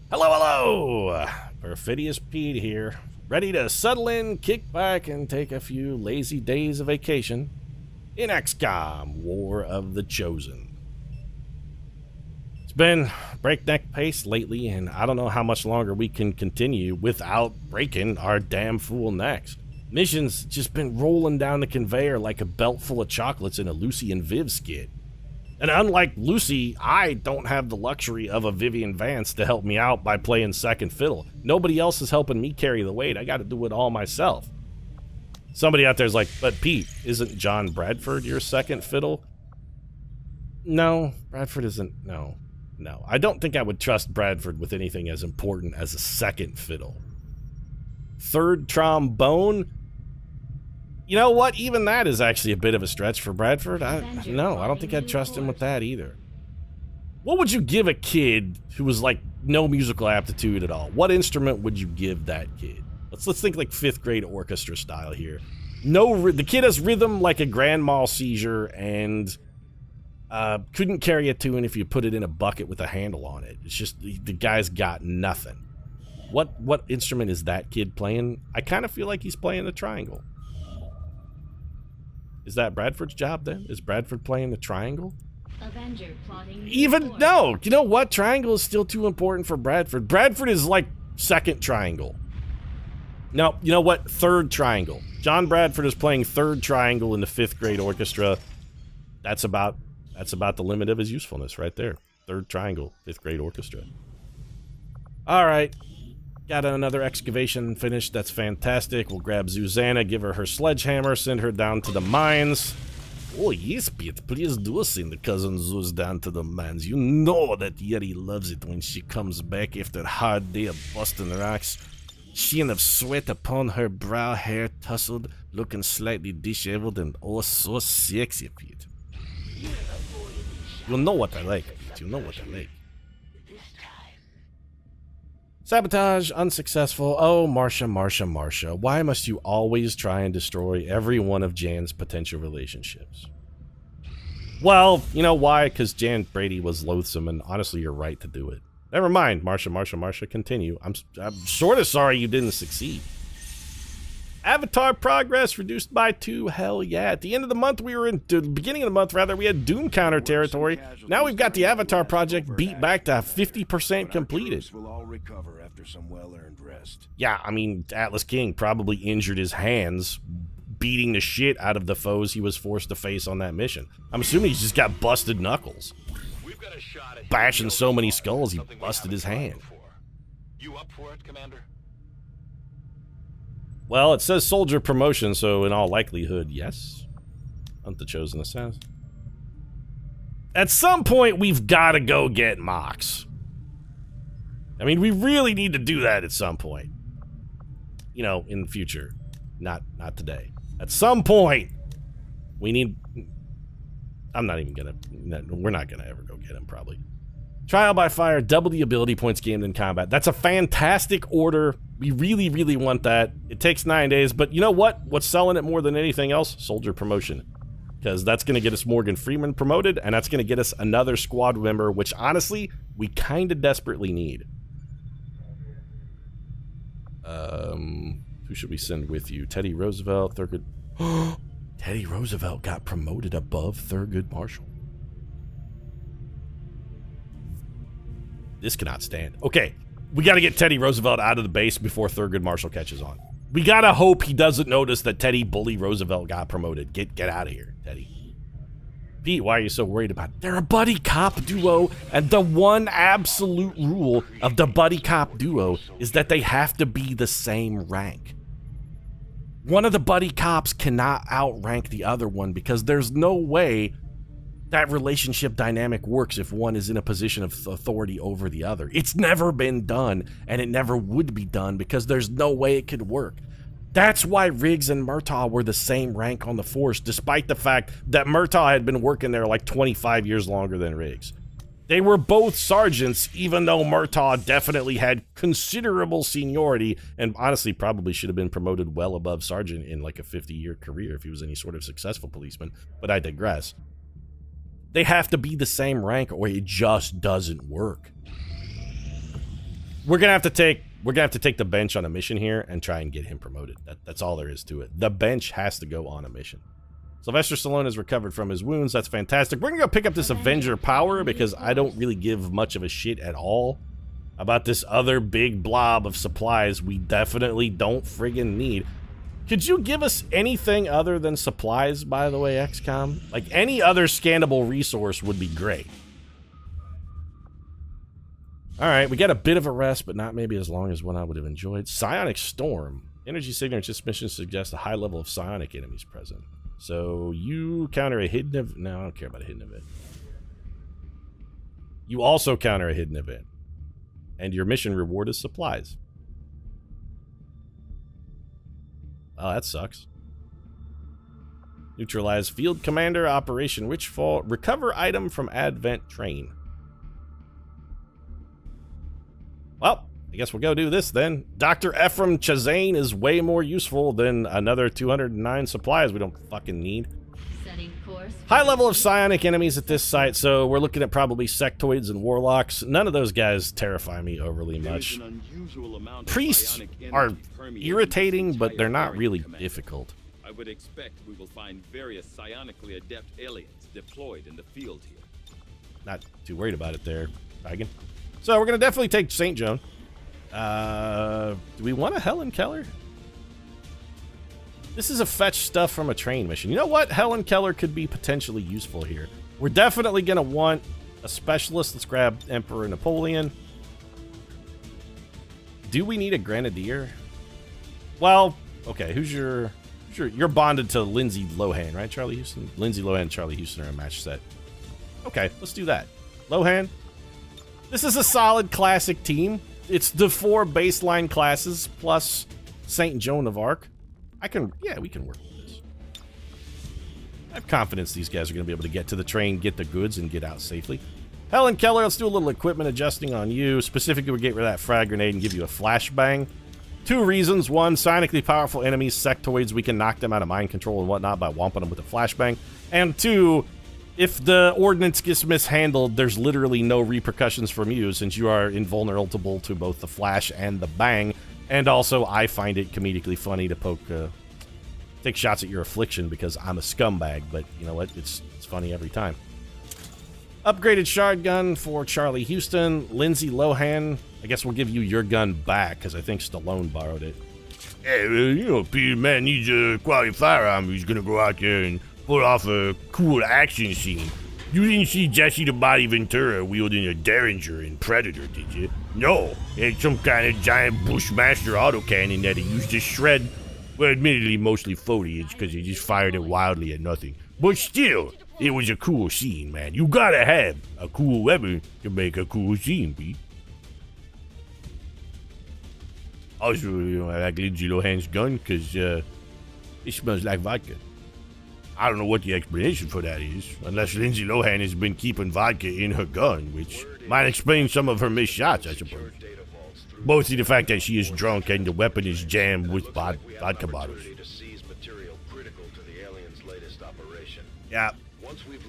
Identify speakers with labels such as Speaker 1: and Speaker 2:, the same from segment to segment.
Speaker 1: Hello, hello! Perfidious Pete here, ready to settle in, kick back, and take a few lazy days of vacation in XCOM, War of the Chosen. It's been breakneck pace lately, and I don't know how much longer we can continue without breaking our damn fool necks. Missions just been rolling down the conveyor like a belt full of chocolates in a Lucy and Viv skit. And unlike Lucy, I don't have the luxury of a Vivian Vance to help me out by playing second fiddle. Nobody else is helping me carry the weight. I got to do it all myself. Somebody out there's like, but Pete, isn't John Bradford your second fiddle? No, Bradford isn't. No. I don't think I would trust Bradford with anything as important as a second fiddle. Third trombone? You know what? Even that is actually a bit of a stretch for Bradford. No, I don't think I'd trust him with that either. What would you give a kid who was like no musical aptitude at all? What instrument would you give that kid? Let's think like 5th grade orchestra style here. The kid has rhythm like a grand mal seizure and couldn't carry a tune if you put it in a bucket with a handle on it. It's just the guy's got nothing. What instrument is that kid playing? I kind of feel like he's playing the triangle. Is that Bradford's job then? Is Bradford playing the triangle?
Speaker 2: Avenger plotting.
Speaker 1: Even no. You know what? Triangle is still too important for Bradford. Bradford is like second triangle. No, you know what? Third triangle. John Bradford is playing third triangle in the 5th grade orchestra. That's about the limit of his usefulness right there. Third triangle, 5th grade orchestra. All right. Got another excavation finished. That's fantastic. We'll grab Zuzana, give her her sledgehammer, send her down to the mines. Oh, yes, Pete. Please do send the cousin Zuz down to the mines. You know that Yeti loves it when she comes back after a hard day of busting rocks. Sheen of sweat upon her brow, hair tousled, looking slightly disheveled, and oh, so sexy, Pete. You know what I like, Pete. You know what I like. Sabotage, unsuccessful. Oh, Marcia. Why must you always try and destroy every one of Jan's potential relationships? Well, you know why? Because Jan Brady was loathsome, and honestly, you're right to do it. Never mind, Marcia, continue. I'm sort of sorry you didn't succeed. Avatar progress reduced by 2. Hell yeah. At the end of the month, the beginning of the month, rather, we had Doom counter territory. Now we've got the Avatar project beat back to 50% completed.
Speaker 3: Will all recover after some well-earned rest.
Speaker 1: Yeah, I mean, Atlas King probably injured his hands beating the shit out of the foes he was forced to face on that mission. I'm assuming he's just got busted knuckles. Bashing so many skulls, he busted his hand.
Speaker 4: You up for it, Commander?
Speaker 1: Well, it says soldier promotion, so in all likelihood, yes. Hunt the Chosen Assassin. At some point, we've got to go get Mox. I mean, we really need to do that at some point. You know, in the future. Not today. At some point, we need... I'm not even gonna... We're not gonna ever go get him, probably. Trial by fire, double the ability points gained in combat. That's a fantastic order. We really, really want that. It takes 9 days, but you know what? What's selling it more than anything else? Soldier promotion. Because that's going to get us Morgan Freeman promoted, and that's going to get us another squad member, which honestly, we kind of desperately need. Who should we send with you? Teddy Roosevelt, Thurgood. Teddy Roosevelt got promoted above Thurgood Marshall. This cannot stand. Okay, we got to get Teddy Roosevelt out of the base before Thurgood Marshall catches on. We got to hope he doesn't notice that Teddy Bully Roosevelt got promoted. Get out of here, Teddy. Pete, why are you so worried about it? They're a buddy cop duo, and the one absolute rule of the buddy cop duo is that they have to be the same rank. One of the buddy cops cannot outrank the other one because there's no way that relationship dynamic works if one is in a position of authority over the other. It's never been done, and it never would be done because there's no way it could work. That's why Riggs and Murtaugh were the same rank on the force, despite the fact that Murtaugh had been working there like 25 years longer than Riggs. They were both sergeants, even though Murtaugh definitely had considerable seniority and honestly probably should have been promoted well above sergeant in like a 50-year career if he was any sort of successful policeman, but I digress. They have to be the same rank or it just doesn't work. We're gonna have to take the bench on a mission here and try and get him promoted. That's all there is to it. The bench has to go on a mission. Sylvester Stallone has recovered from his wounds. That's fantastic. We're gonna go pick up this Avenger power because I don't really give much of a shit at all about this other big blob of supplies we definitely don't friggin' need. Could you give us anything other than supplies, by the way, XCOM? Like, any other scannable resource would be great. Alright, we got a bit of a rest, but not maybe as long as one I would have enjoyed. Psionic Storm. Energy signature mission suggests a high level of psionic enemies present. So, you counter a hidden event. No, I don't care about a hidden event. You also counter a hidden event. And your mission reward is supplies. Oh, that sucks. Neutralize Field Commander Operation Witchfall. Recover item from Advent Train. Well, I guess we'll go do this then. Dr. Ephraim Chazane is way more useful than another 209 supplies we don't fucking need.
Speaker 2: Setting course.
Speaker 1: High level of psionic enemies at this site, so we're looking at probably sectoids and warlocks. None of those guys terrify me overly much. Priests are irritating, but they're not really difficult.
Speaker 5: I would expect we will find various psionically adept aliens deployed in the field here.
Speaker 1: Not too worried about it there, Dragon. So we're going to definitely take St. Joan. Do we want a Helen Keller? This is a fetch stuff from a train mission. You know what? Helen Keller could be potentially useful here. We're definitely going to want a specialist. Let's grab Emperor Napoleon. Do we need a Grenadier? Well, okay. You're bonded to Lindsay Lohan, right, Charlie Houston? Lindsay Lohan and Charlie Houston are a match set. Okay, let's do that. Lohan. This is a solid classic team. It's the 4 baseline classes plus St. Joan of Arc. We can work with this. I have confidence these guys are going to be able to get to the train, get the goods, and get out safely. Helen Keller, let's do a little equipment adjusting on you. Specifically, we'll get rid of that frag grenade and give you a flashbang. 2 reasons. 1, psionically powerful enemies, sectoids, we can knock them out of mind control and whatnot by whomping them with a flashbang. And 2, if the ordnance gets mishandled, there's literally no repercussions from you since you are invulnerable to both the flash and the bang. And also, I find it comedically funny to take shots at your affliction because I'm a scumbag, but you know what? It's funny every time. Upgraded shard gun for Charlie Houston. Lindsay Lohan, I guess we'll give you your gun back because I think Stallone borrowed it.
Speaker 3: Hey, Peter, man needs a quality firearm. He's gonna go out there and pull off a cool action scene. You didn't see Jesse the Body Ventura wielding a Derringer in Predator, did you? No, it's some kind of giant Bushmaster autocannon that he used to shred, well, admittedly mostly foliage because he just fired it wildly at nothing. But still, it was a cool scene, man. You gotta have a cool weapon to make a cool scene, Pete. Also, I like Lindsay Lohan's gun because it smells like vodka. I don't know what the explanation for that is, unless Lindsay Lohan has been keeping vodka in her gun, which might explain some of her missed shots, I suppose. Mostly the fact that she is drunk and the weapon is jammed with vodka bottles. Yeah.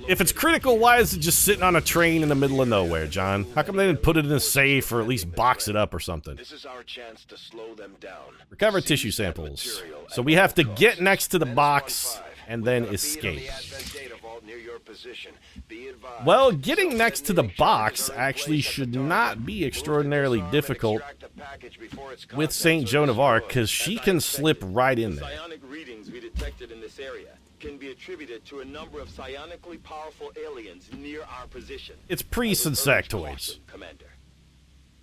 Speaker 3: If it's critical, why is it just sitting on a train in the middle of nowhere, John? How come they didn't put it in a safe or at least box it up or something? This is our chance to slow them down.
Speaker 1: Recover tissue samples. So we have to get next to the box and then escape. Well, getting next to the box actually should not be extraordinarily difficult with St. Joan of Arc because she can slip right in there.
Speaker 5: Psionic readings we detected in this area can be attributed to a number of psionically powerful aliens near our position.
Speaker 1: It's priests and sectoids.
Speaker 5: Commander.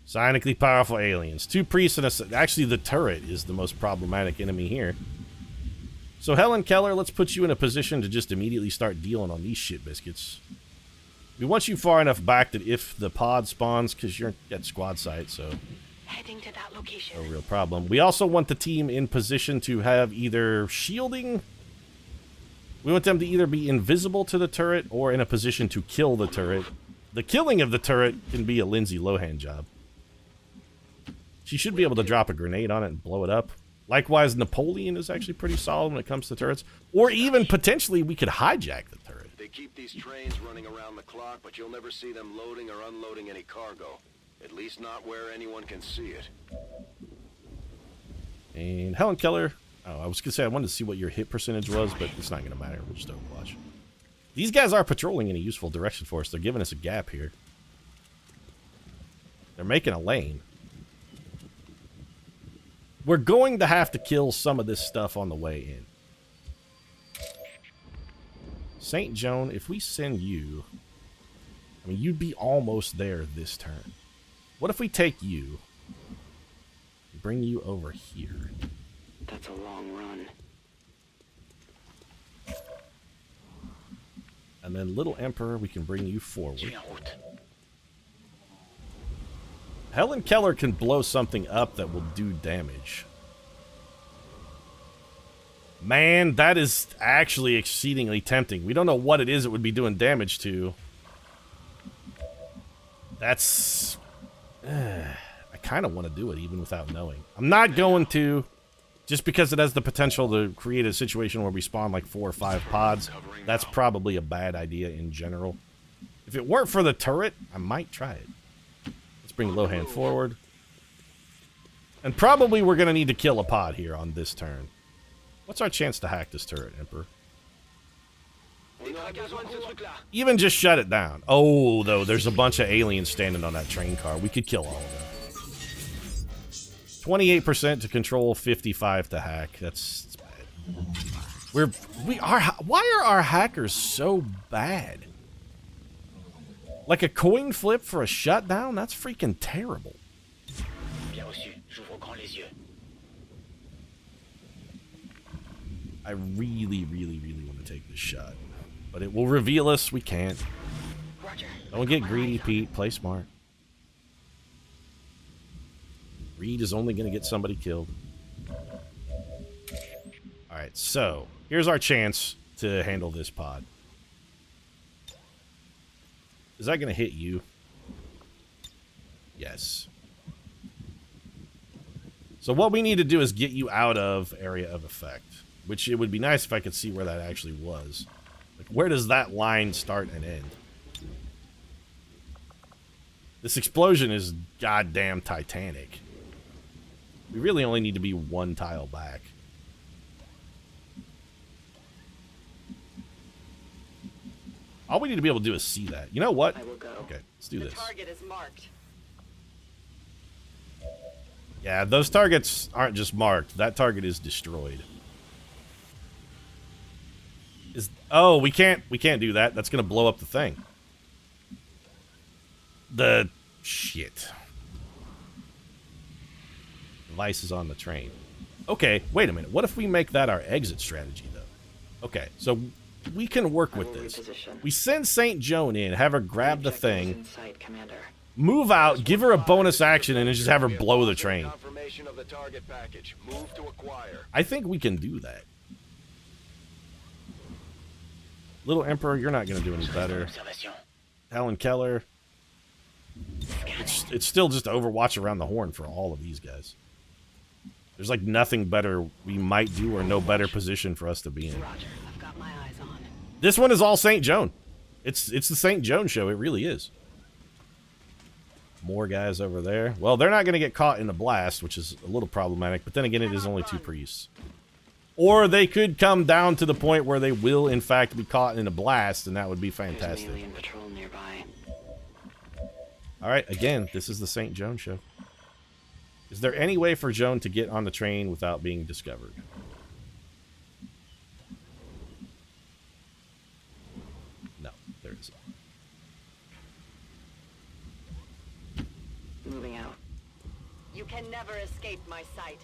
Speaker 1: Psionically powerful aliens. 2 priests and a... Actually, the turret is the most problematic enemy here. So, Helen Keller, let's put you in a position to just immediately start dealing on these shit biscuits. We want you far enough back that if the pod spawns, because you're at squad site, so...
Speaker 6: Heading to that location.
Speaker 1: No real problem. We also want the team in position to have either shielding... We want them to either be invisible to the turret or in a position to kill the turret. The killing of the turret can be a Lindsay Lohan job. She should be able to drop a grenade on it and blow it up. Likewise, Napoleon is actually pretty solid when it comes to turrets. Or even, potentially, we could hijack the turret.
Speaker 3: They keep these trains running around the clock, but you'll never see them loading or unloading any cargo.
Speaker 4: At least not where anyone can see it.
Speaker 1: And Helen Keller. Oh, I was going to say I wanted to see what your hit percentage was, but it's not going to matter. We'll just overwatch. These guys are patrolling in a useful direction for us. They're giving us a gap here. They're making a lane. We're going to have to kill some of this stuff on the way in. St. Joan, if we send you... I mean, you'd be almost there this turn. What if we take you... bring you over here?
Speaker 6: That's a long run.
Speaker 1: And then Little Emperor, we can bring you forward. Helen Keller can blow something up that will do damage. Man, that is actually exceedingly tempting. We don't know what it is it would be doing damage to. That's... I kind of want to do it even without knowing. I'm not going to, just because it has the potential to create a situation where we spawn like 4 or 5 pods. That's probably a bad idea in general. If it weren't for the turret, I might try it. Let's bring Lohan forward. And probably we're going to need to kill a pod here on this turn. What's our chance to hack this turret, Emperor? Even just shut it down. Oh, though, there's a bunch of aliens standing on that train car. We could kill all of them. 28% to control, 55 to hack. That's bad. Why are our hackers so bad? Like a coin flip for a shutdown? That's freaking terrible. I really, really, really want to take this shot. But it will reveal us. We can't. Don't get greedy, Pete. Play smart. Reed is only going to get somebody killed. Alright, so here's our chance to handle this pod. Is that going to hit you? Yes. So what we need to do is get you out of area of effect. Which it would be nice if I could see where that actually was. Like, where does that line start and end? This explosion is goddamn titanic. We really only need to be 1 tile back. All we need to be able to do is see that. You know what?
Speaker 6: I will go.
Speaker 1: Okay, let's do this.
Speaker 6: The target is marked.
Speaker 1: Yeah, those targets aren't just marked. That target is destroyed. Oh, we can't do that. That's gonna blow up the thing. The shit. Device is on the train. Okay, wait a minute. What if we make that our exit strategy, though? Okay, so we can work with this. We send St. Joan in, have her grab the thing, move out, give her a bonus action, and then just have her blow the train. I think we can do that. Little Emperor, you're not going to do any better. Helen Keller. It's still just Overwatch around the horn for all of these guys. There's like nothing better we might do or no better position for us to be in. This one is all St. Joan. It's the St. Joan show. It really is. More guys over there. Well, they're not going to get caught in the blast, which is a little problematic. But then again, it is only 2 priests. Or they could come down to the point where they will, in fact, be caught in a blast, and that would be fantastic. Alright, again, this is the St. Joan show. Is there any way for Joan to get on the train without being discovered? No, there isn't.
Speaker 6: Moving out. You can never escape my sight.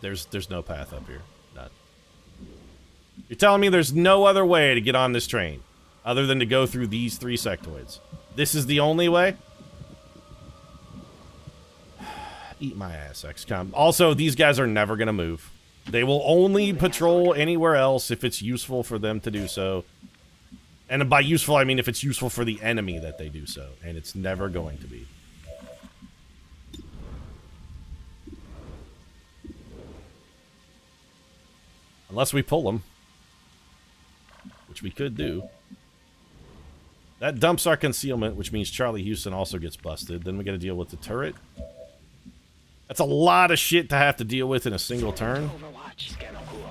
Speaker 1: There's no path up here. None. You're telling me there's no other way to get on this train other than to go through these 3 sectoids? This is the only way? Eat my ass, XCOM. Also, these guys are never going to move. They will only patrol anywhere else if it's useful for them to do so. And by useful, I mean if it's useful for the enemy that they do so. And it's never going to be. Unless we pull them. Which we could do. That dumps our concealment, which means Charlie Houston also gets busted. Then we gotta deal with the turret. That's a lot of shit to have to deal with in a single turn.
Speaker 6: Overwatch. Scanner cool.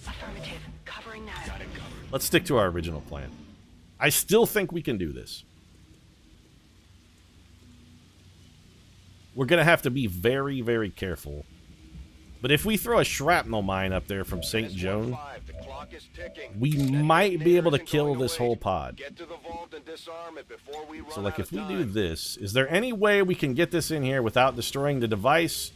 Speaker 6: Affirmative. Covering that. Got it covered.
Speaker 1: Let's stick to our original plan. I still think we can do this. We're gonna have to be very, very careful. But if we throw a shrapnel mine up there from St. Joan,
Speaker 4: The clock is ticking.
Speaker 1: we might be able to kill this whole pod.
Speaker 4: Get to the vault and disarm it before we run
Speaker 1: So, like,
Speaker 4: out
Speaker 1: if
Speaker 4: of
Speaker 1: we do
Speaker 4: time.
Speaker 1: this, is there any way we can get this in here without destroying the device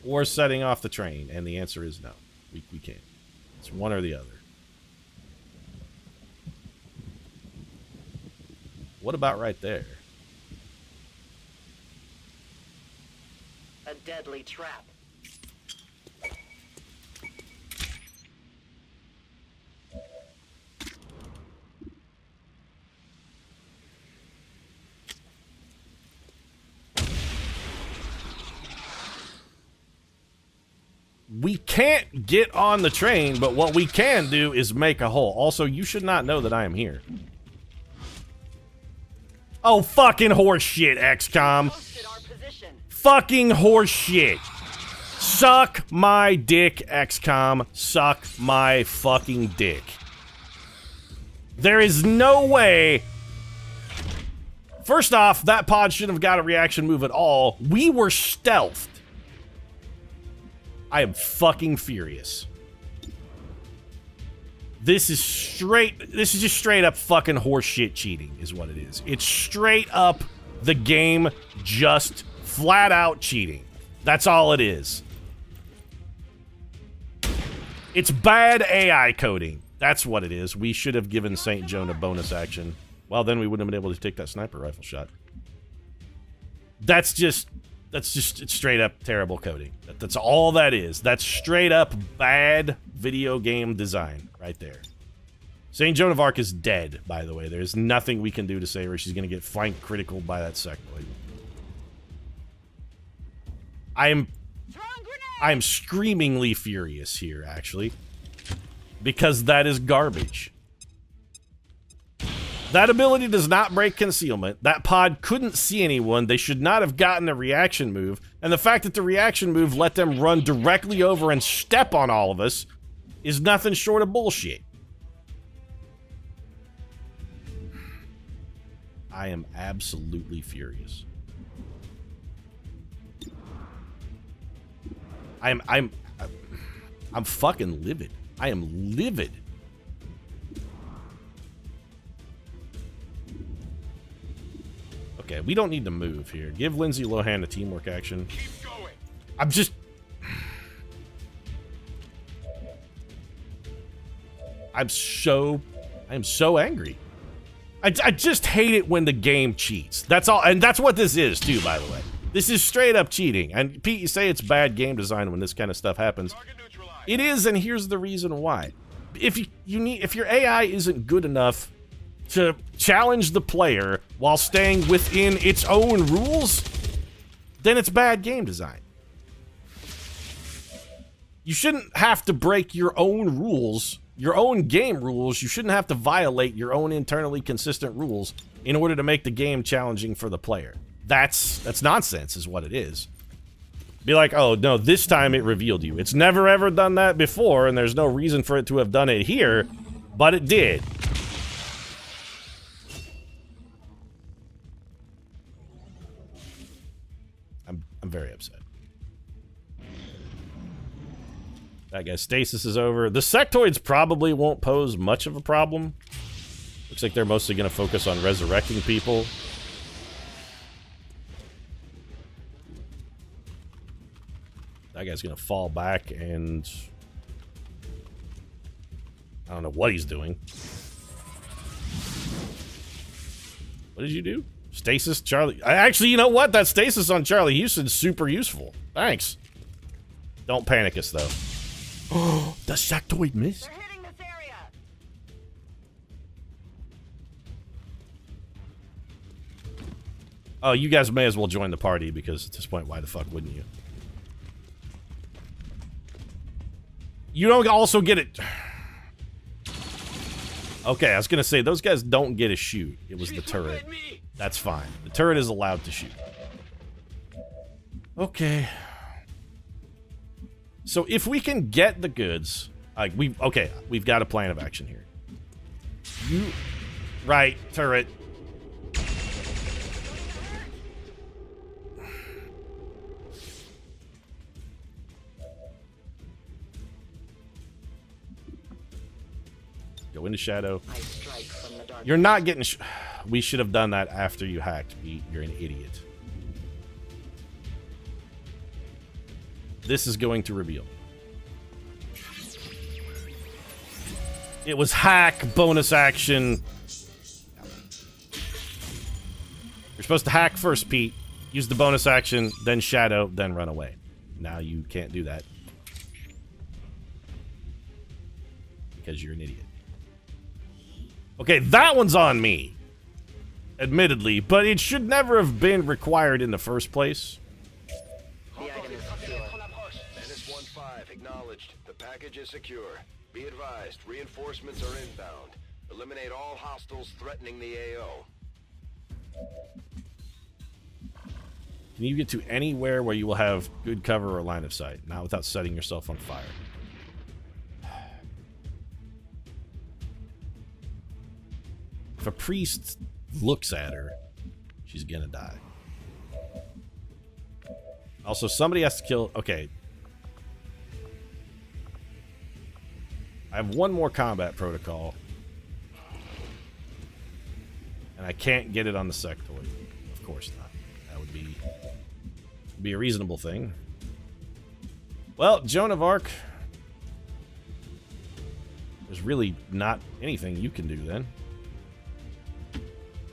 Speaker 1: or setting off the train? And the answer is no. We can't. It's one or the other. What about right there?
Speaker 6: A deadly trap.
Speaker 1: We can't get on the train, but what we can do is make a hole. Also, you should not know that I am here. Oh, fucking horseshit, XCOM.
Speaker 6: Posted our position.
Speaker 1: Fucking horseshit. Suck my dick, XCOM. Suck my fucking dick. There is no way. First off, that pod shouldn't have got a reaction move at all. We were stealthed. I am fucking furious. This is just straight up fucking horseshit cheating is what it is. It's straight up the game just flat out cheating. That's all it is. It's bad AI coding. That's what it is. We should have given St. Joan a bonus action. Well, then we wouldn't have been able to take that sniper rifle shot. It's straight up terrible coding. That's all that is. That's straight up bad video game design right there. St. Joan of Arc is dead, by the way. There's nothing we can do to save her. She's going to get flank critical by that sectoid. I'm screamingly furious here, actually. Because that is garbage. That ability does not break concealment. That pod couldn't see anyone. They should not have gotten a reaction move. And the fact that the reaction move let them run directly over and step on all of us is nothing short of bullshit. I am absolutely furious. I'm fucking livid. I am livid. Okay, we don't need to move here. Give Lindsay Lohan a teamwork action.
Speaker 4: Keep going.
Speaker 1: I'm so angry. I just hate it when the game cheats. That's all, and that's what this is too, by the way. This is straight up cheating. And Pete, you say it's bad game design when this kind of stuff happens. It is, and here's the reason why. If your AI isn't good enough to challenge the player while staying within its own rules, then it's bad game design. You shouldn't have to break your own rules, your own game rules. You shouldn't have to violate your own internally consistent rules in order to make the game challenging for the player. That's nonsense is what it is. Be like, oh, no, this time it revealed you. It's never ever done that before, and there's no reason for it to have done it here, but it did. I'm very upset. That guy's stasis is over. The sectoids probably won't pose much of a problem. Looks like they're mostly going to focus on resurrecting people. That guy's going to fall back and... I don't know what he's doing. What did you do? Stasis, Charlie. Actually, you know what? That stasis on Charlie Houston's super useful. Thanks. Don't panic us, though. Oh, the sectoid missed.
Speaker 6: They're hitting this area.
Speaker 1: Oh, you guys may as well join the party, because at this point, why the fuck wouldn't you? You don't also get it. Okay, I was gonna say, those guys don't get a shoot. It was the turret. That's fine. The turret is allowed to shoot. Okay. So if we can get the goods, like we've got a plan of action here. Right, turret. Go into shadow.
Speaker 6: I strike from the dark.
Speaker 1: You're not getting... we should have done that after you hacked. You're an idiot. This is going to reveal. It was hack, bonus action. You're supposed to hack first, Pete. Use the bonus action, then shadow, then run away. Now you can't do that. Because you're an idiot. Okay, that one's on me. Admittedly, but it should never have been required in the first place.
Speaker 6: The item is secure.
Speaker 4: Menace 1-5, acknowledged. The package is secure. Be advised, reinforcements are inbound. Eliminate all hostiles threatening the AO.
Speaker 1: Can you get to anywhere where you will have good cover or line of sight? Not without setting yourself on fire. If a priest looks at her, she's gonna die. Also, somebody has to kill... Okay. I have one more combat protocol. And I can't get it on the sectoid. Of course not. That would be a reasonable thing. Well, Joan of Arc... There's really not anything you can do then.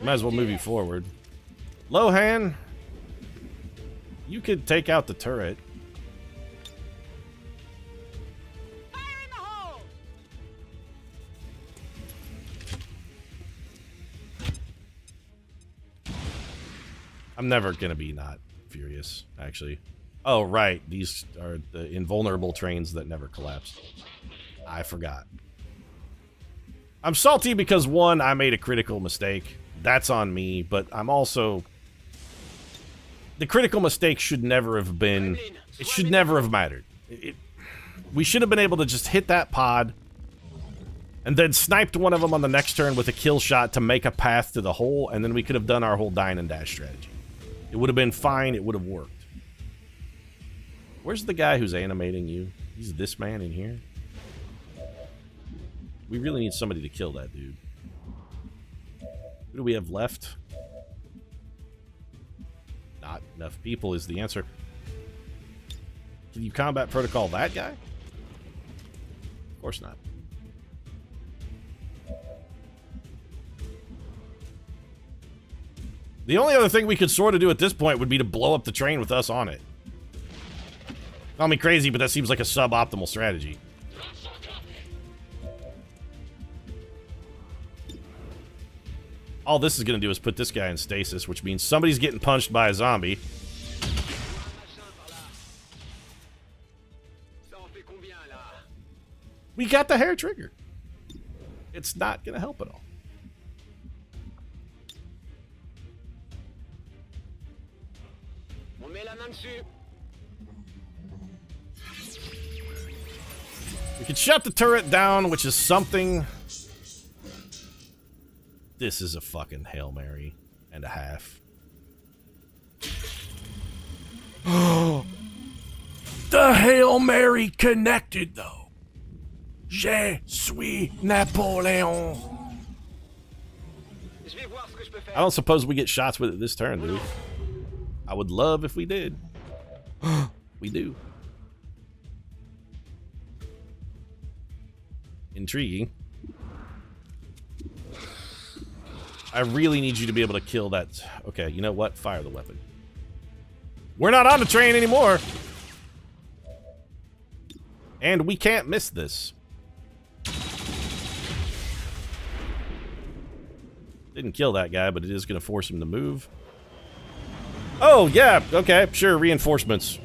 Speaker 1: Might as well move you forward. Lohan, you could take out the turret.
Speaker 6: Fire in the hole!
Speaker 1: I'm never gonna be not furious, actually. Oh, right. These are the invulnerable trains that never collapse. I forgot. I'm salty because, one, I made a critical mistake. That's on me, but I'm also... The critical mistake should never have been... It should never have mattered. We should have been able to just hit that pod and then sniped one of them on the next turn with a kill shot to make a path to the hole, and then we could have done our whole dine and dash strategy. It would have been fine. It would have worked. Where's the guy who's animating you? He's this man in here? We really need somebody to kill that dude. Who do we have left? Not enough people is the answer. Can you combat protocol that guy? Of course not. The only other thing we could sort of do at this point would be to blow up the train with us on it. Call me crazy, but that seems like a suboptimal strategy. All this is going to do is put this guy in stasis, which means somebody's getting punched by a zombie. We got the hair trigger. It's not going to help at all. We can shut the turret down, which is something... This is a fucking Hail Mary and a half. The Hail Mary connected, though. Je suis Napoleon. I don't suppose we get shots with it this turn, dude. I would love if we did. We do. Intriguing. I really need you to be able to kill that. Okay, you know what? Fire the weapon. We're not on the train anymore. And we can't miss this. Didn't kill that guy, but it is going to force him to move. Oh, yeah. Okay, sure. Reinforcements.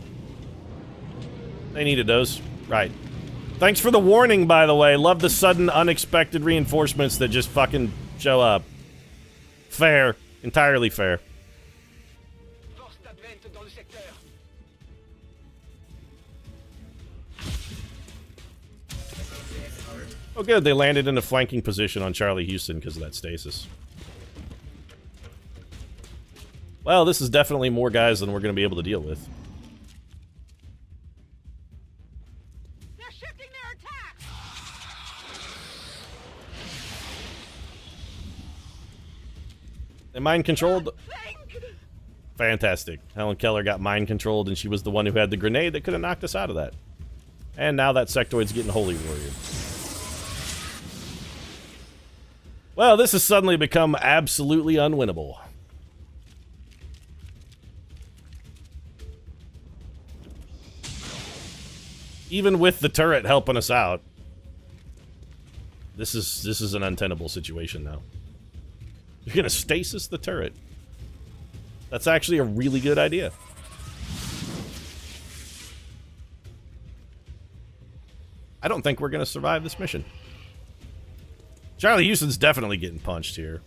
Speaker 1: They needed those. Right. Thanks for the warning, by the way. Love the sudden, unexpected reinforcements that just fucking show up. Fair. Entirely fair. Oh good, they landed in a flanking position on Charlie Houston because of that stasis. Well, this is definitely more guys than we're going to be able to deal with.
Speaker 6: They're shifting their attack.
Speaker 1: They mind controlled. Fantastic. Helen Keller got mind controlled, and she was the one who had the grenade that could have knocked us out of that. And now that sectoid's getting Holy Warrior. Well, this has suddenly become absolutely unwinnable. Even with the turret helping us out, this is an untenable situation now. You're gonna stasis the turret. That's actually a really good idea. I don't think we're gonna survive this mission. Charlie Houston's definitely getting punched here.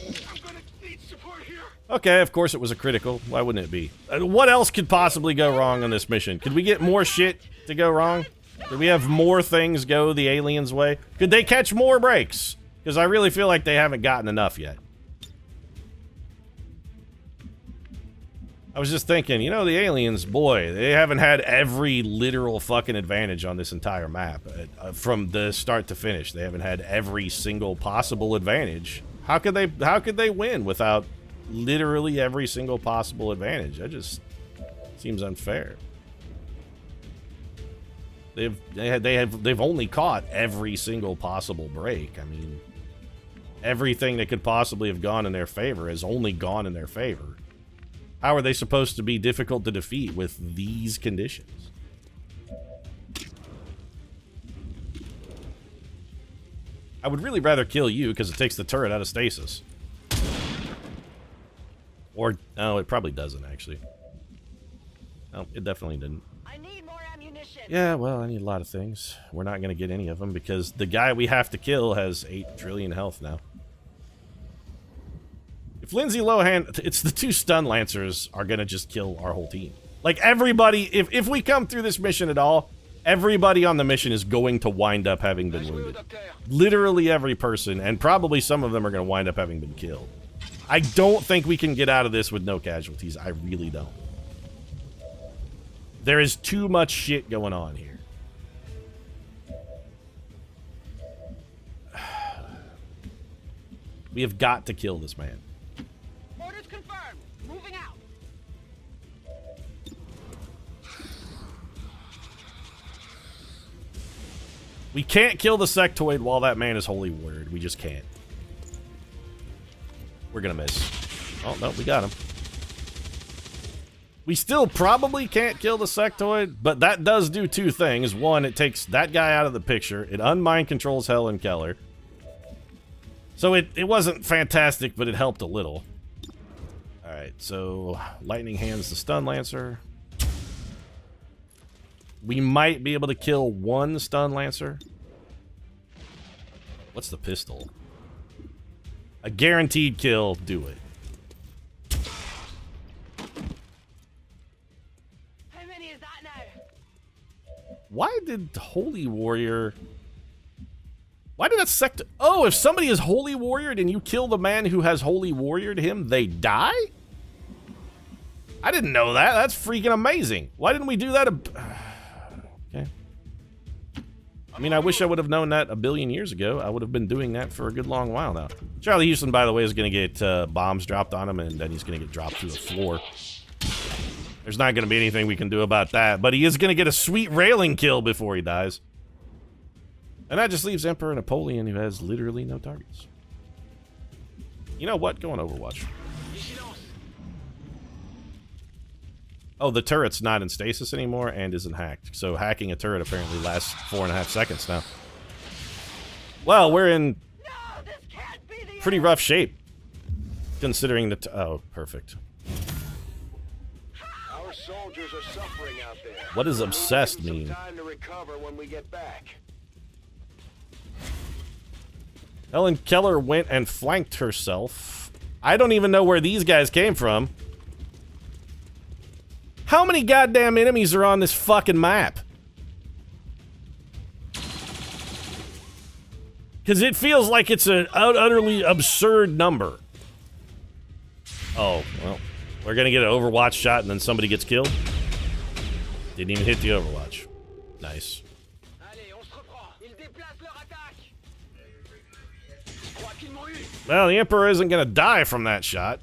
Speaker 4: I'm gonna need support here.
Speaker 1: Okay, of course it was a critical. Why wouldn't it be? What else could possibly go wrong on this mission? Could we get more shit to go wrong? Could we have more things go the aliens' way? Could they catch more breaks? Because I really feel like they haven't gotten enough yet. I was just thinking, you know, the aliens, boy, they haven't had every literal fucking advantage on this entire map. From the start to finish, they haven't had every single possible advantage. How could they win without literally every single possible advantage? That just seems unfair. They've only caught every single possible break. I mean, everything that could possibly have gone in their favor has only gone in their favor. How are they supposed to be difficult to defeat with these conditions? I would really rather kill you because it takes the turret out of stasis. Or, no, it probably doesn't, actually. No, it definitely didn't.
Speaker 6: I need more ammunition.
Speaker 1: Yeah, well, I need a lot of things. We're not going to get any of them because the guy we have to kill has 8 trillion health now. If Lindsay Lohan, it's the 2 stun lancers are going to just kill our whole team. Like, everybody, if we come through this mission at all, everybody on the mission is going to wind up having been wounded. Literally every person, and probably some of them are going to wind up having been killed. I don't think we can get out of this with no casualties. I really don't. There is too much shit going on here. We have got to kill this man.
Speaker 6: Orders confirmed. Moving out.
Speaker 1: We can't kill the sectoid while that man is holy warrior. We just can't. We're gonna miss. Oh, no, we got him. We still probably can't kill the sectoid, but that does do 2 things. One, it takes that guy out of the picture. It unmind controls Helen Keller. So it wasn't fantastic, but it helped a little. Alright, so Lightning hands the Stun Lancer. We might be able to kill 1 Stun Lancer. What's the pistol? A guaranteed kill, do it.
Speaker 6: How many is that now?
Speaker 1: Why did Holy Warrior... Why did that sector... Oh, if somebody is Holy Warriored and you kill the man who has Holy Warriored him, they die? I didn't know that. That's freaking amazing. Why didn't we do that? Okay. I mean, I wish I would have known that a billion years ago. I would have been doing that for a good long while now. Charlie Houston, by the way, is going to get bombs dropped on him, and then he's going to get dropped through the floor. There's not going to be anything we can do about that, but he is going to get a sweet railing kill before he dies. And that just leaves Emperor Napoleon, who has literally no targets. You know what? Go on Overwatch. Oh, the turret's not in stasis anymore and isn't hacked. So hacking a turret apparently lasts 4.5 seconds now. Well, we're in pretty rough shape. Considering the... Oh, perfect.
Speaker 4: Our soldiers soldiers are suffering out there.
Speaker 1: What does obsessed
Speaker 4: We'll give
Speaker 1: mean?
Speaker 4: them some time to recover when we get back.
Speaker 1: Helen Keller went and flanked herself. I don't even know where these guys came from. How many goddamn enemies are on this fucking map? Because it feels like it's an utterly absurd number. Oh, well. We're going to get an Overwatch shot and then somebody gets killed. Didn't even hit the Overwatch. Nice. Well, the Emperor isn't going to die from that shot.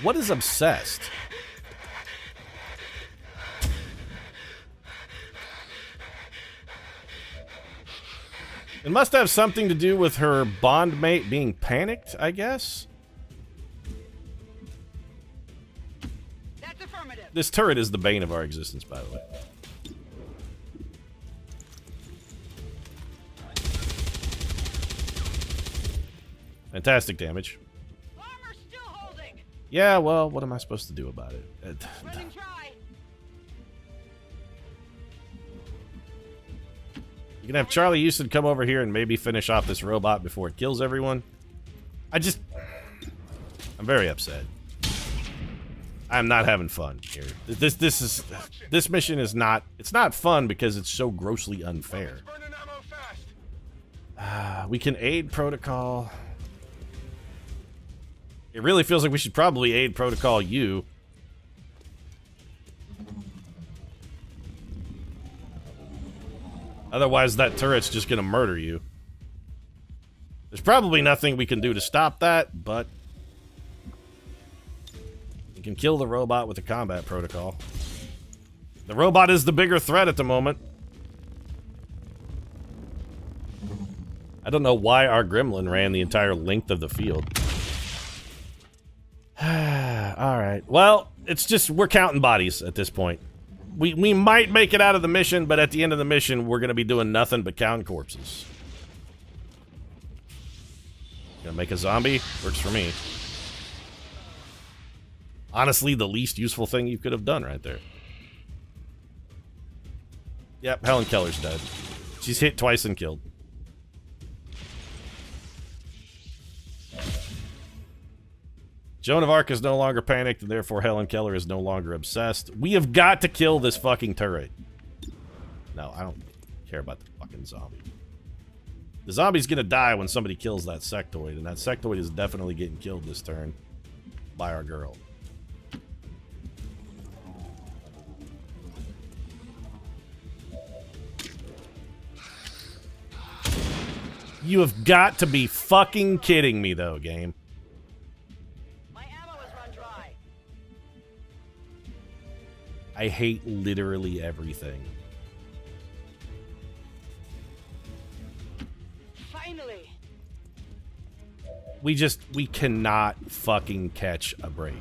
Speaker 1: What is obsessed? It must have something to do with her bondmate being panicked, I guess?
Speaker 6: That's affirmative.
Speaker 1: This turret is the bane of our existence, by the way. Fantastic damage.
Speaker 6: Armor still holding.
Speaker 1: Yeah, well, what am I supposed to do about it?
Speaker 6: Running try.
Speaker 1: You can have Charlie Houston come over here and maybe finish off this robot before it kills everyone. I'm very upset. I'm not having fun here. This mission is not. It's not fun because it's so grossly unfair. We can aid protocol. It really feels like we should probably aid protocol you. Otherwise, that turret's just gonna murder you. There's probably nothing we can do to stop that, but we can kill the robot with the combat protocol. The robot is the bigger threat at the moment. I don't know why our gremlin ran the entire length of the field. Alright, well, it's just, we're counting bodies at this point. We might make it out of the mission, but at the end of the mission, we're going to be doing nothing but counting corpses. Gonna make a zombie? Works for me. Honestly, the least useful thing you could have done right there. Yep, Helen Keller's dead. She's hit twice and killed. Joan of Arc is no longer panicked, and therefore Helen Keller is no longer obsessed. We have got to kill this fucking turret. No, I don't care about the fucking zombie. The zombie's gonna die when somebody kills that sectoid, and that sectoid is definitely getting killed this turn by our girl. You have got to be fucking kidding me, though, game. I hate literally everything.
Speaker 6: Finally.
Speaker 1: We cannot fucking catch a break.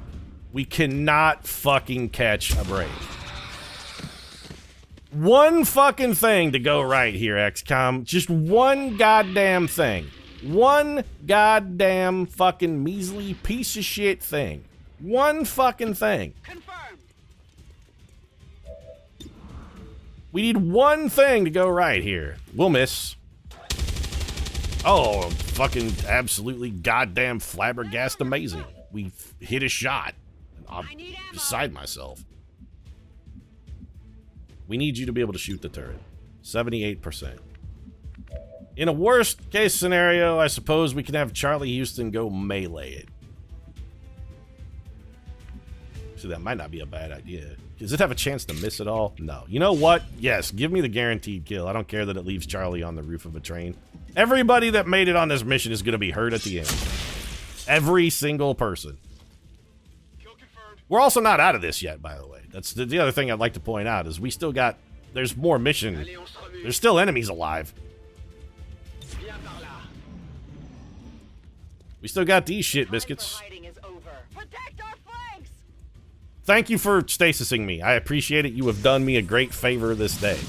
Speaker 1: We cannot fucking catch a break. One fucking thing to go right here, XCOM. Just one goddamn thing. One goddamn fucking measly piece of shit thing. One fucking thing.
Speaker 6: Confirmed.
Speaker 1: We need one thing to go right here. We'll miss. Oh, fucking absolutely goddamn flabbergasted amazing. We hit a shot. I'm beside myself. We need you to be able to shoot the turret. 78%. In a worst case scenario, I suppose we can have Charlie Houston go melee it. So that might not be a bad idea. Does it have a chance to miss it all? No. You know what? Yes, give me the guaranteed kill. I don't care that it leaves Charlie on the roof of a train. Everybody that made it on this mission is going to be hurt at the end. Every single person. We're also not out of this yet, by the way. That's the other thing I'd like to point out is we still got... There's more mission. There's still enemies alive. We still got these shit biscuits. Thank you for stasising me. I appreciate it. You have done me a great favor this day.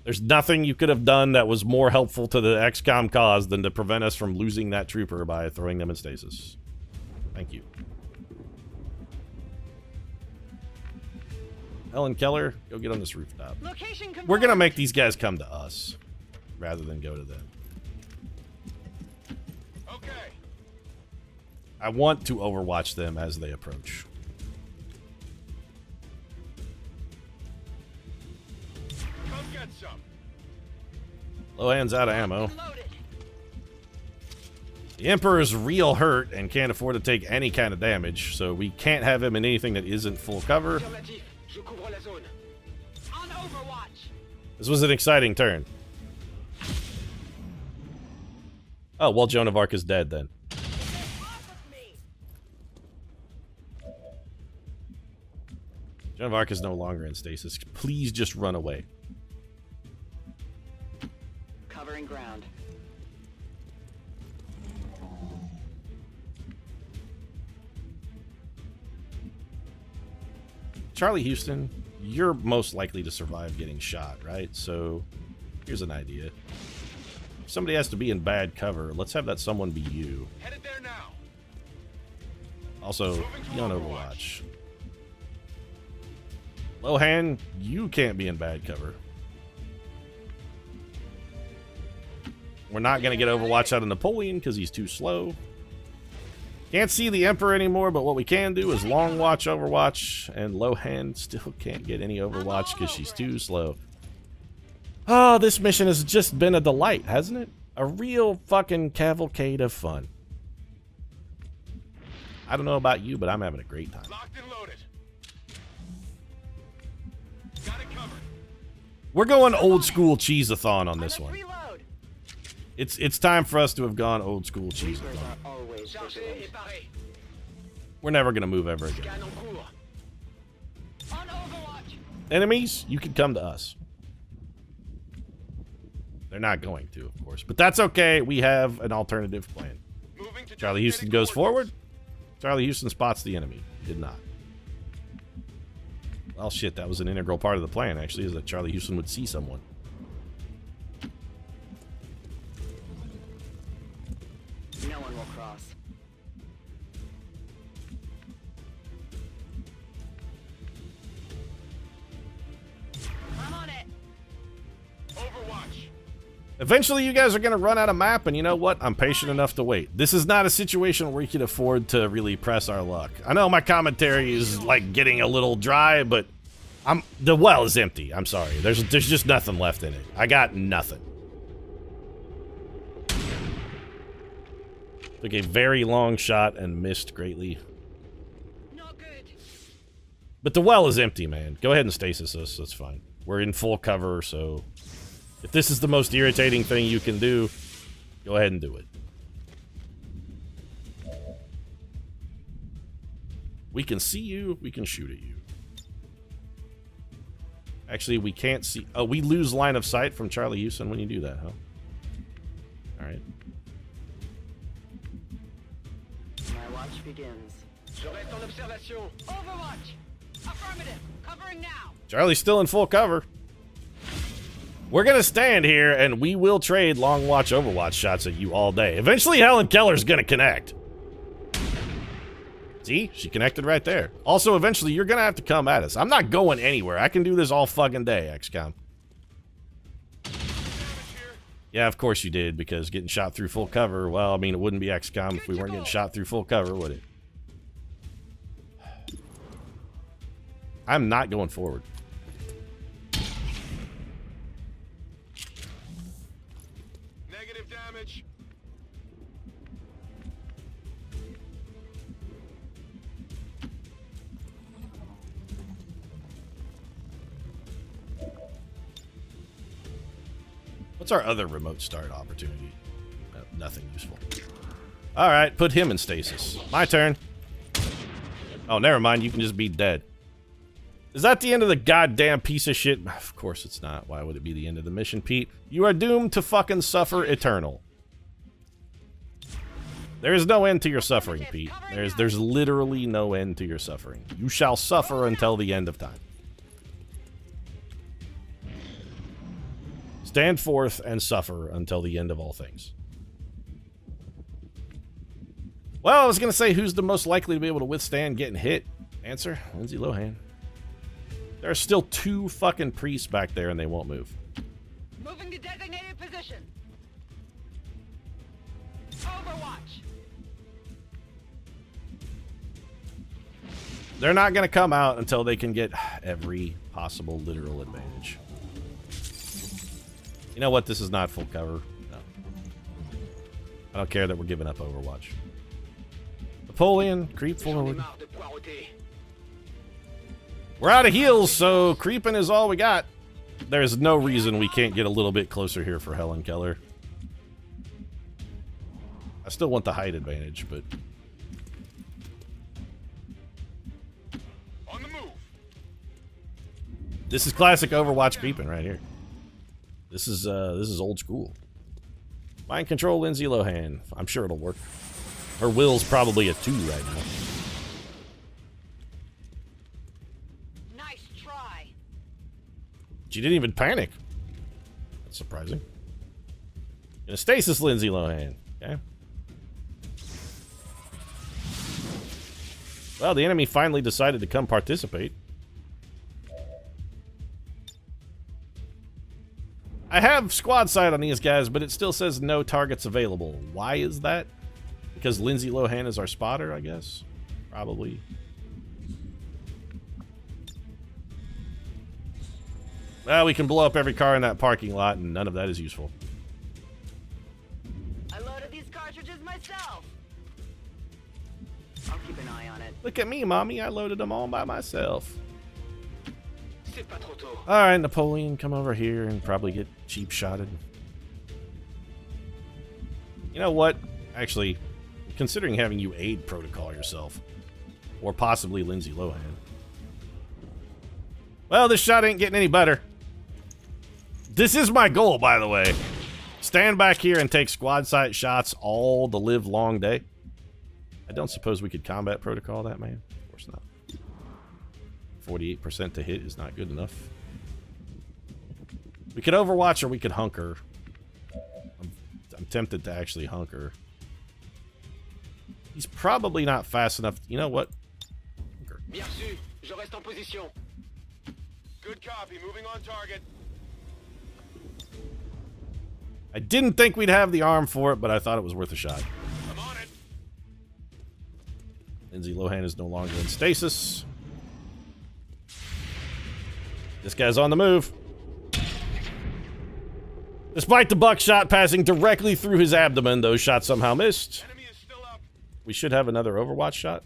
Speaker 1: There's nothing you could have done that was more helpful to the XCOM cause than to prevent us from losing that trooper by throwing them in stasis. Thank you. Helen Keller, go get on this rooftop.
Speaker 6: Location confirmed.
Speaker 1: We're gonna make these guys come to us rather than go to them.
Speaker 5: Okay.
Speaker 1: I want to overwatch them as they approach.
Speaker 5: Come get some.
Speaker 1: Lohan's out of ammo.
Speaker 6: Loaded.
Speaker 1: The Emperor's real hurt and can't afford to take any kind of damage, so we can't have him in anything that isn't full cover.
Speaker 5: Affirmatif. Je couvre la zone.
Speaker 6: On Overwatch.
Speaker 1: This was an exciting turn. Oh, well, Joan of Arc is dead then. Joan of Arc is no longer in stasis. Please just run away.
Speaker 6: Covering ground.
Speaker 1: Charlie Houston, you're most likely to survive getting shot, right? So, here's an idea. If somebody has to be in bad cover, let's have that someone be you.
Speaker 5: Headed there now.
Speaker 1: Also, be on Overwatch. Lohan, you can't be in bad cover. We're not going to get Overwatch out of Napoleon because he's too slow. Can't see the Emperor anymore, but what we can do is long watch Overwatch, and Lohan still can't get any Overwatch because she's too slow. Oh, this mission has just been a delight, hasn't it? A real fucking cavalcade of fun. I don't know about you, but I'm having a great time.
Speaker 5: Locked and loaded. Got it covered.
Speaker 1: We're going old school cheese-a-thon on this one.
Speaker 6: Reload.
Speaker 1: It's time for us to have gone old school cheese-a-thon.
Speaker 6: Always
Speaker 5: Chargé et paré.
Speaker 1: We're never going to move ever again.
Speaker 5: Scan en cours.
Speaker 6: On Overwatch.
Speaker 1: Enemies, you can come to us. They're not going to, of course. But that's okay. We have an alternative plan.
Speaker 5: Moving to
Speaker 1: Charlie Houston
Speaker 5: designated
Speaker 1: goes
Speaker 5: coordinates.
Speaker 1: forward. Charlie Houston spots the enemy. Did not. Well, shit, that was an integral part of the plan, actually, is that Charlie Houston would see someone.
Speaker 6: No one will cross. I'm on it.
Speaker 5: Overwatch.
Speaker 1: Eventually, you guys are going to run out of map, and you know what? I'm patient enough to wait. This is not a situation where we can afford to really press our luck. I know my commentary is, like, getting a little dry, but the well is empty. I'm sorry. There's just nothing left in it. I got nothing. Took a very long shot and missed greatly.
Speaker 6: Not good.
Speaker 1: But the well is empty, man. Go ahead and stasis us. That's fine. We're in full cover, so if this is the most irritating thing you can do, go ahead and do it. We can see you. We can shoot at you. Actually, we can't see. Oh, we lose line of sight from Charlie Houston when you do that, huh? All right.
Speaker 6: My watch begins.
Speaker 5: Je reste en observation.
Speaker 6: Overwatch. Affirmative. Covering now.
Speaker 1: Charlie's still in full cover. We're going to stand here, and we will trade long watch Overwatch shots at you all day. Eventually, Helen Keller's going to connect. See? She connected right there. Also, eventually, you're going to have to come at us. I'm not going anywhere. I can do this all fucking day, XCOM. Yeah, of course you did, because getting shot through full cover, well, I mean, it wouldn't be XCOM if we weren't getting shot through full cover, would it? I'm not going forward.
Speaker 5: Negative damage.
Speaker 1: What's our other remote start opportunity? Nothing useful. Alright, put him in stasis. My turn. Oh, never mind. You can just be dead. Is that the end of the goddamn piece of shit? Of course it's not. Why would it be the end of the mission, Pete? You are doomed to fucking suffer eternal. There is no end to your suffering, Pete. There's literally no end to your suffering. You shall suffer until the end of time. Stand forth and suffer until the end of all things. Well, I was going to say, who's the most likely to be able to withstand getting hit? Answer, Lindsay Lohan. There are still 2 fucking priests back there and they won't move.
Speaker 6: Moving to designated position. Overwatch.
Speaker 1: They're not going to come out until they can get every possible literal advantage. You know what? This is not full cover. No. I don't care that we're giving up Overwatch. Napoleon, creep forward. We're out of heals, so creeping is all we got. There's no reason we can't get a little bit closer here for Helen Keller. I still want the height advantage, but...
Speaker 4: On the move.
Speaker 1: This is classic Overwatch creeping right here. This is old school. Mind control Lindsay Lohan. I'm sure it'll work. Her will's probably a 2 right now.
Speaker 6: Nice try.
Speaker 1: She didn't even panic. That's surprising. Gonna stasis Lindsay Lohan. Okay. Well, the enemy finally decided to come participate. I have squad sight on these guys, but it still says no targets available. Why is that? Because Lindsay Lohan is our spotter, I guess? Probably. Well, we can blow up every car in that parking lot, and none of that is useful.
Speaker 6: I loaded these cartridges myself. I'll keep an eye on it.
Speaker 1: Look at me, mommy. I loaded them all by myself.
Speaker 4: C'est pas trop tôt.
Speaker 1: Alright, Napoleon, come over here and probably get cheap shotted. You know what? Actually, considering having you aid protocol yourself. Or possibly Lindsay Lohan. Well, this shot ain't getting any better. This is my goal, by the way. Stand back here and take squad sight shots all the live long day. I don't suppose we could combat protocol that, man. Of course not. 48% to hit is not good enough. We could Overwatch or we could hunker. I'm tempted to actually hunker. He's probably not fast enough. You know what? Hunker.
Speaker 4: Bien reçu. Je reste en position. Good copy. Moving on target.
Speaker 1: I didn't think we'd have the arm for it, but I thought it was worth a shot.
Speaker 4: I'm on it.
Speaker 1: Lindsay Lohan is no longer in stasis. This guy's on the move. Despite the buckshot passing directly through his abdomen, those shots somehow missed.
Speaker 4: Enemy is still up.
Speaker 1: We should have another Overwatch shot.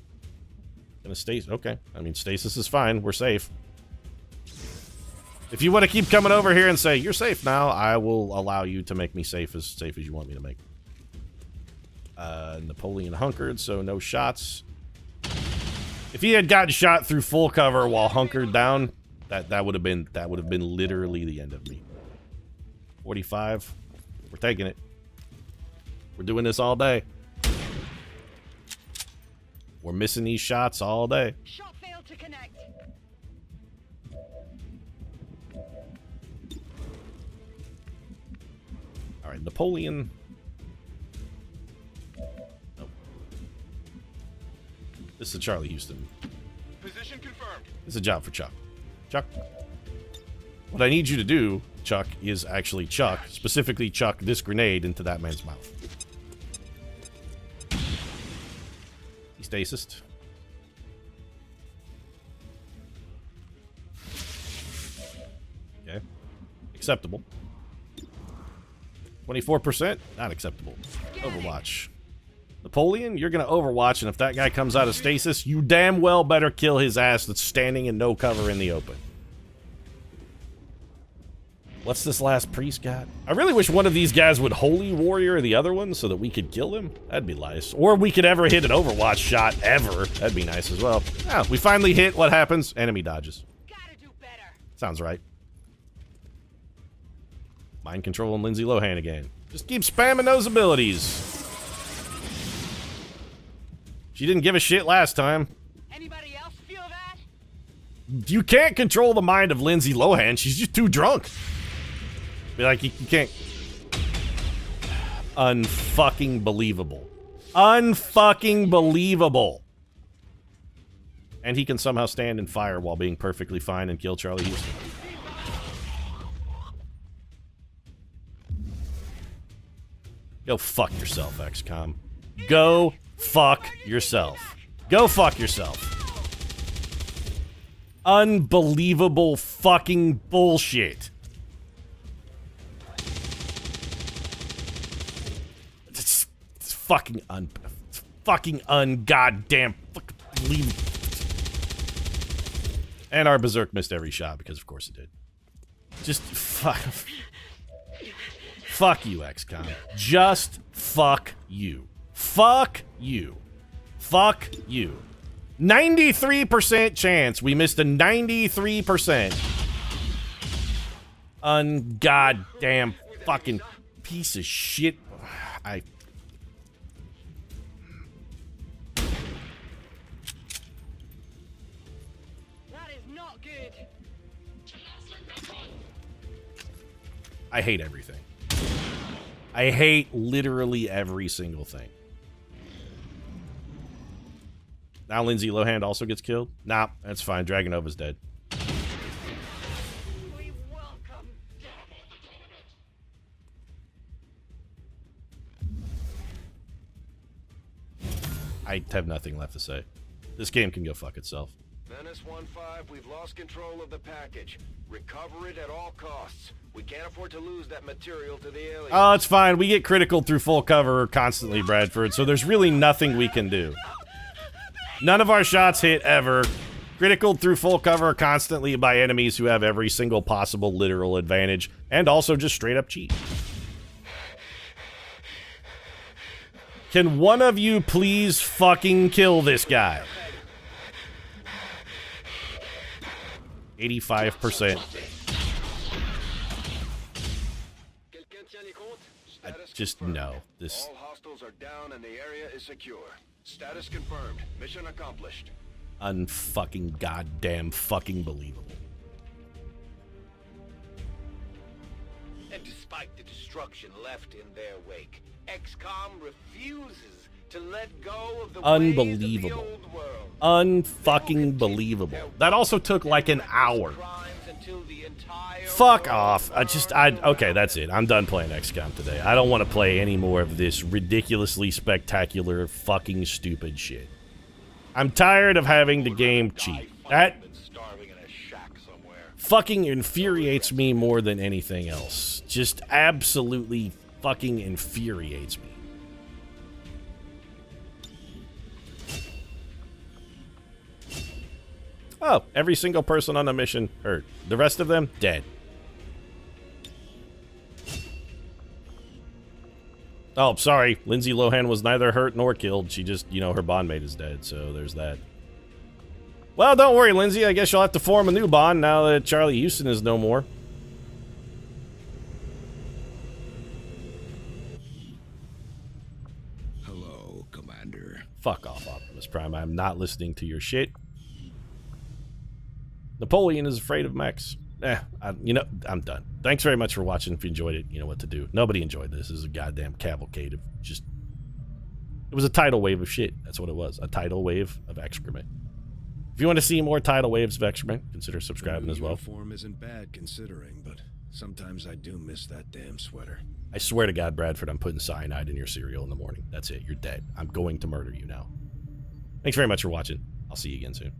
Speaker 1: Gonna stasis. Okay. I mean, stasis is fine. We're safe. If you want to keep coming over here and say, you're safe now, I will allow you to make me safe as you want me to make. Napoleon hunkered, so no shots. If he had gotten shot through full cover while hunkered down, that would have been literally the end of me. 45. We're taking it. We're doing this all day. We're missing these shots all day.
Speaker 6: Shot failed to connect.
Speaker 1: All right, Napoleon. Nope. This is Charlie Houston.
Speaker 4: Position confirmed.
Speaker 1: This is a job for Chuck. Chuck. What I need you to do, Chuck, is actually chuck, specifically chuck this grenade into that man's mouth. He's stasis. Okay. Acceptable. 24%? Not acceptable. Overwatch. Napoleon, you're going to Overwatch, and if that guy comes out of stasis, you damn well better kill his ass that's standing in no cover in the open. What's this last priest got? I really wish one of these guys would Holy Warrior the other one so that we could kill him. That'd be nice. Or we could ever hit an Overwatch shot, ever. That'd be nice as well. Ah, we finally hit. What happens? Enemy dodges.
Speaker 6: Gotta do better.
Speaker 1: Sounds right. Mind control and Lindsay Lohan again. Just keep spamming those abilities. She didn't give a shit last time.
Speaker 6: Anybody else feel that?
Speaker 1: You can't control the mind of Lindsay Lohan. She's just too drunk. Be like, you can't. Unfucking believable. Unfucking believable. And he can somehow stand and fire while being perfectly fine and kill Charlie Houston. Go fuck yourself, XCOM. Go fuck yourself. Go fuck yourself. Unbelievable fucking bullshit. It's fucking ungoddamn fucking believable. And our Berserk missed every shot because of course it did. Just fuck. Fuck you, XCOM. Just fuck you. Fuck you. Fuck you. 93% chance. We missed a 93%. Ungoddamn fucking piece of shit. I hate everything. I hate literally every single thing. Now Lindsay Lohan also gets killed? Nah, that's fine. Dragonova's dead.
Speaker 6: We welcome death.
Speaker 1: I have nothing left to say. This game can go fuck itself.
Speaker 4: Menace 1-5, we've lost control of the package. Recover it at all costs. We can't afford to lose that material to the aliens.
Speaker 1: Oh, it's fine. We get critical through full cover constantly, Bradford, so there's really nothing we can do. None of our shots hit ever. Critical through full cover constantly by enemies who have every single possible literal advantage, and also just straight up cheat. Can one of you please fucking kill this guy? 85%. I just no. This.
Speaker 4: All hostiles are down and the area is secure. Status confirmed. Mission accomplished.
Speaker 1: Unfucking goddamn fucking believable.
Speaker 5: And despite the destruction left in their wake, XCOM refuses to let go of the
Speaker 1: Unbelievable.
Speaker 5: ways of the old world.
Speaker 1: Unfucking believable. That also took like an hour. Fuck off. Okay, that's it. I'm done playing XCOM today. I don't want to play any more of this ridiculously spectacular fucking stupid shit. I'm tired of having the game cheat. That fucking infuriates me more than anything else. Just absolutely fucking infuriates me. Oh, every single person on the mission hurt. The rest of them, dead. Oh, sorry. Lindsay Lohan was neither hurt nor killed. She just, you know, her bondmate is dead, so there's that. Well, don't worry, Lindsay. I guess you'll have to form a new bond now that Charlie Houston is no more.
Speaker 7: Hello, Commander.
Speaker 1: Fuck off, Optimus Prime. I'm not listening to your shit. Napoleon is afraid of mechs. You know, I'm done. Thanks very much for watching. If you enjoyed it, you know what to do. Nobody enjoyed this. This is a goddamn cavalcade of just... It was a tidal wave of shit. That's what it was. A tidal wave of excrement. If you want to see more tidal waves of excrement, consider subscribing as well.
Speaker 7: Uniform isn't bad considering, but sometimes I do miss that damn sweater.
Speaker 1: I swear to God, Bradford, I'm putting cyanide in your cereal in the morning. That's it. You're dead. I'm going to murder you now. Thanks very much for watching. I'll see you again soon.